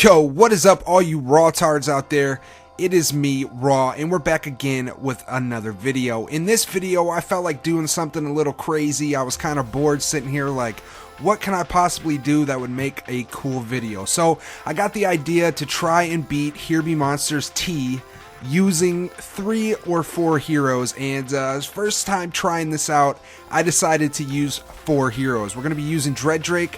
Yo, what is up all you Rawtards out there? It is me, Raw, and we're back again with another video. In this video, I felt like doing something a little crazy. I was kind of bored sitting here like, what can I possibly do that would make a cool video? So, I got the idea to try and beat Here Be Monsters T using 3 or 4 heroes, and first time trying this out, I decided to use 4 heroes. We're going to be using Dreaddrake,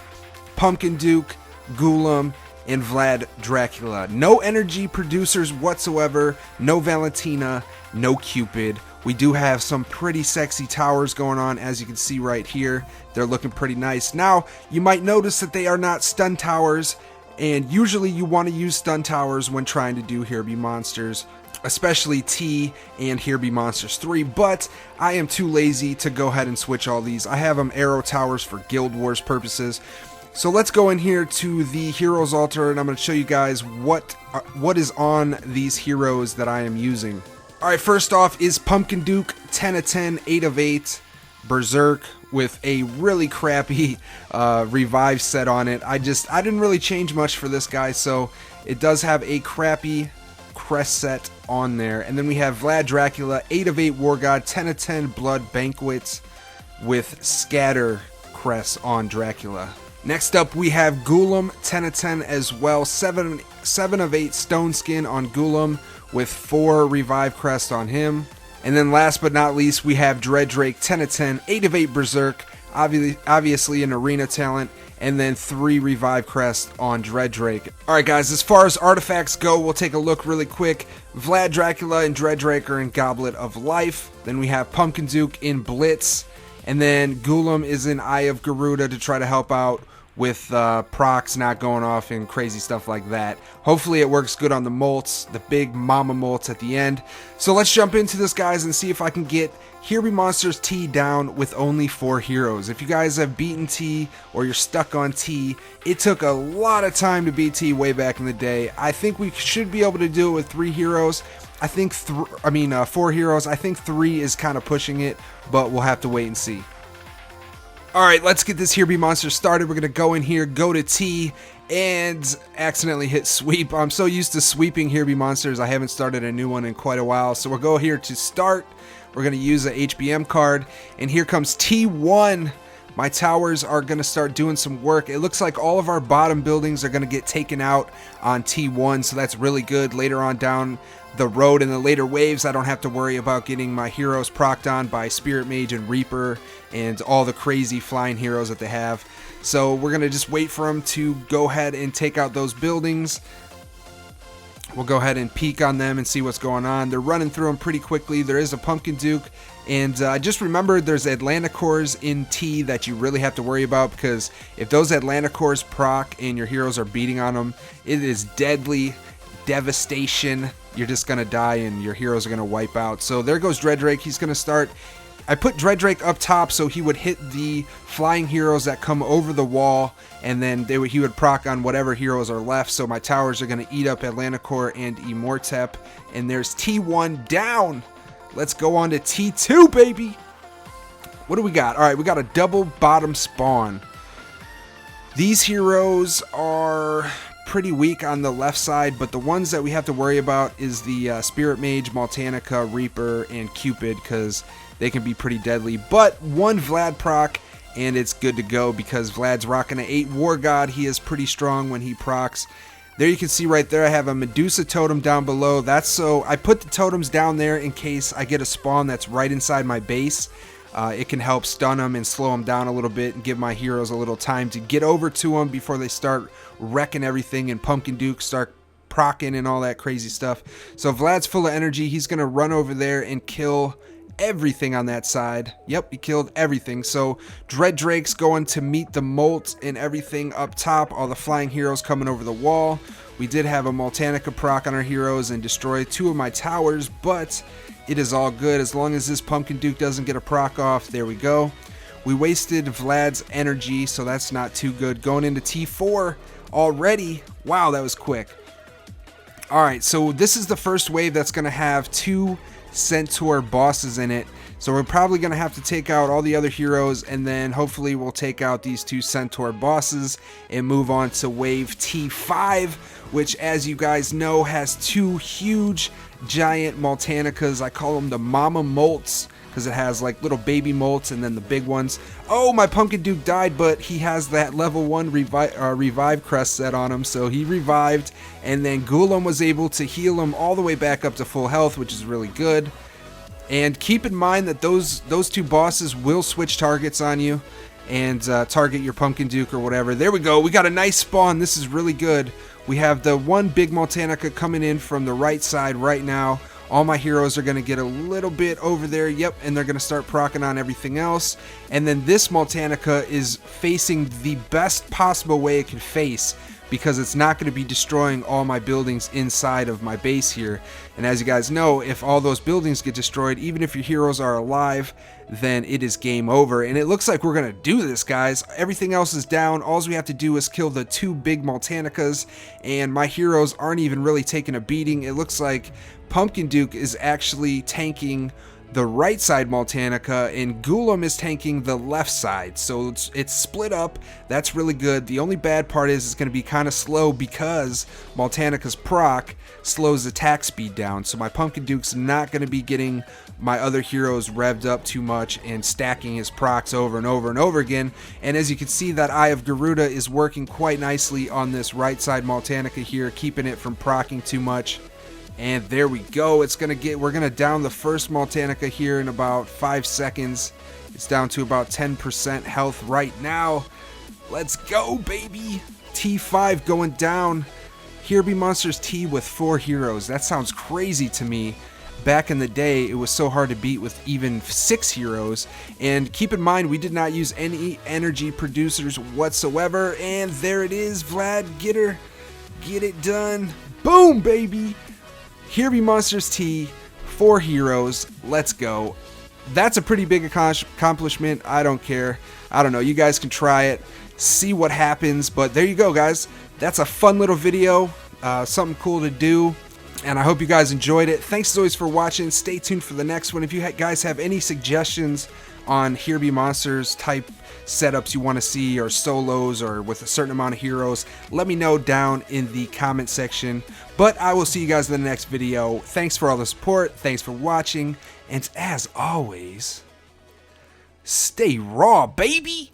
Pumpkin Duke, Ghoulem, and Vlad Dracula. No energy producers whatsoever, no Valentina, no Cupid. We do have some pretty sexy towers going on, as you can see right here. They're looking pretty nice. Now, you might notice that they are not stun towers, and usually you want to use stun towers when trying to do Here Be Monsters, especially T and Here Be Monsters 3, but I am too lazy to go ahead and switch all these. I have them arrow towers for Guild Wars purposes. So let's go in here to the Heroes Altar, and I'm going to show you guys what is on these heroes that I am using. Alright, first off is Pumpkin Duke, 10 of 10, 8 of 8, Berserk, with a really crappy revive set on it. I didn't really change much for this guy, so it does have a crappy crest set on there. And then we have Vlad Dracula, 8 of 8 War God, 10 of 10 Blood Banquet, with Scatter crest on Dracula. Next up, we have Ghoulem, 10 of 10 as well, 7 of 8 Stone Skin on Ghoulem, with 4 Revive Crest on him. And then last but not least, we have Dreaddrake, 10 of 10, 8 of 8 Berserk, obviously an arena talent, and then 3 Revive Crest on Dreaddrake. Alright guys, as far as artifacts go, we'll take a look really quick. Vlad Dracula and Dreaddrake are in Goblet of Life. Then we have Pumpkin Duke in Blitz. And then Ghoulem is in Eye of Garuda to try to help out with procs not going off and crazy stuff like that. Hopefully it works good on the molts, the big mama molts at the end. So let's jump into this, guys, and see if I can get Here Be Monsters T down with only 4 heroes. If you guys have beaten T or you're stuck on T, it took a lot of time to beat T way back in the day. I think we should be able to do it with 3 heroes. I think 4 heroes. I think 3 is kind of pushing it, but we'll have to wait and see. Alright, let's get this Here Be Monsters started. We're going to go in here, go to T, and accidentally hit sweep. I'm so used to sweeping Here Be Monsters, I haven't started a new one in quite a while. So we'll go here to start. We're going to use a HBM card, and here comes T1. My towers are going to start doing some work. It looks like all of our bottom buildings are going to get taken out on T1, so that's really good. Later on down the road in the later waves, I don't have to worry about getting my heroes procced on by Spirit Mage and Reaper and all the crazy flying heroes that they have. So we're going to just wait for them to go ahead and take out those buildings. We'll go ahead and peek on them and see what's going on. They're running through them pretty quickly. There is a Pumpkin Duke, and just remember there's Atlanticores in T that you really have to worry about, because if those Atlanticores proc and your heroes are beating on them, it is deadly devastation. You're just going to die and your heroes are going to wipe out. So there goes Dreaddrake. He's going to start. I put Dreaddrake up top so he would hit the flying heroes that come over the wall, and then he would proc on whatever heroes are left. So my towers are going to eat up Atlanticore and Immortep. And there's T1 down. Let's go on to T2, baby. What do we got? All right, we got a double bottom spawn. These heroes are pretty weak on the left side, but the ones that we have to worry about is the Spirit Mage, Maltanica, Reaper, and Cupid, because they can be pretty deadly. But one Vlad proc, and it's good to go, because Vlad's rocking an 8 War God. He is pretty strong when he procs. There you can see right there I have a Medusa totem down below. That's so I put the totems down there in case I get a spawn that's right inside my base. It can help stun them and slow them down a little bit and give my heroes a little time to get over to them before they start wrecking everything and Pumpkin Duke start proccing and all that crazy stuff. So Vlad's full of energy. He's going to run over there and kill everything on that side. Yep, he killed everything. So Dreaddrake's going to meet the molt and everything up top. All the flying heroes coming over the wall. We did have a Maltanica proc on our heroes and destroy 2 of my towers, but it is all good as long as this Pumpkin Duke doesn't get a proc off. There we go. We wasted Vlad's energy, so that's not too good. Going into T4 already. Wow, that was quick. Alright, so this is the first wave that's going to have 2 Centaur bosses in it. So we're probably going to have to take out all the other heroes, and then hopefully we'll take out these 2 Centaur bosses and move on to wave T5, which, as you guys know, has two huge giant Moltanicas. I call them the Mama Molts because it has like little baby molts and then the big ones. Oh, my Pumpkin Duke died, but he has that level 1 revive crest set on him, so he revived, and then Ghoulem was able to heal him all the way back up to full health, which is really good. And keep in mind that those two bosses will switch targets on you and target your Pumpkin Duke or whatever. There we go. We got a nice spawn. This is really good. We have the one big Moltanica coming in from the right side right now. All my heroes are going to get a little bit over there. Yep, and they're going to start proccing on everything else. And then this Moltanica is facing the best possible way it can face, because it's not going to be destroying all my buildings inside of my base here. And as you guys know, if all those buildings get destroyed, even if your heroes are alive, then it is game over. And it looks like we're going to do this, guys. Everything else is down. All we have to do is kill the two big Moltanicas, and my heroes aren't even really taking a beating. It looks like Pumpkin Duke is actually tanking the right side Moltanica, and Ghoulem is tanking the left side, so it's split up. That's really good. The only bad part is it's going to be kind of slow because Moltanica's proc slows attack speed down, so my Pumpkin Duke's not going to be getting my other heroes revved up too much and stacking his procs over and over and over again. And as you can see, that Eye of Garuda is working quite nicely on this right side Moltanica here, keeping it from proccing too much. And there we go. We're gonna down the first Moltanica here in about 5 seconds. It's down to about 10% health right now. Let's go, baby. T5 going down. Here be Monsters T with 4 heroes. That sounds crazy to me. Back in the day, it was so hard to beat with even 6 heroes. And keep in mind, we did not use any energy producers whatsoever. And there it is, Vlad. Get her. Get it done. Boom, baby. Here be Monsters T, 4 heroes. Let's go. That's a pretty big accomplishment. I don't care. I don't know. You guys can try it. See what happens. But there you go, guys. That's a fun little video. Something cool to do. And I hope you guys enjoyed it. Thanks as always for watching. Stay tuned for the next one. If you guys have any suggestions on Here Be Monsters type setups you want to see, or solos, or with a certain amount of heroes, let me know down in the comment section. But I will see you guys in the next video. Thanks for all the support. Thanks for watching. And as always, stay raw, baby!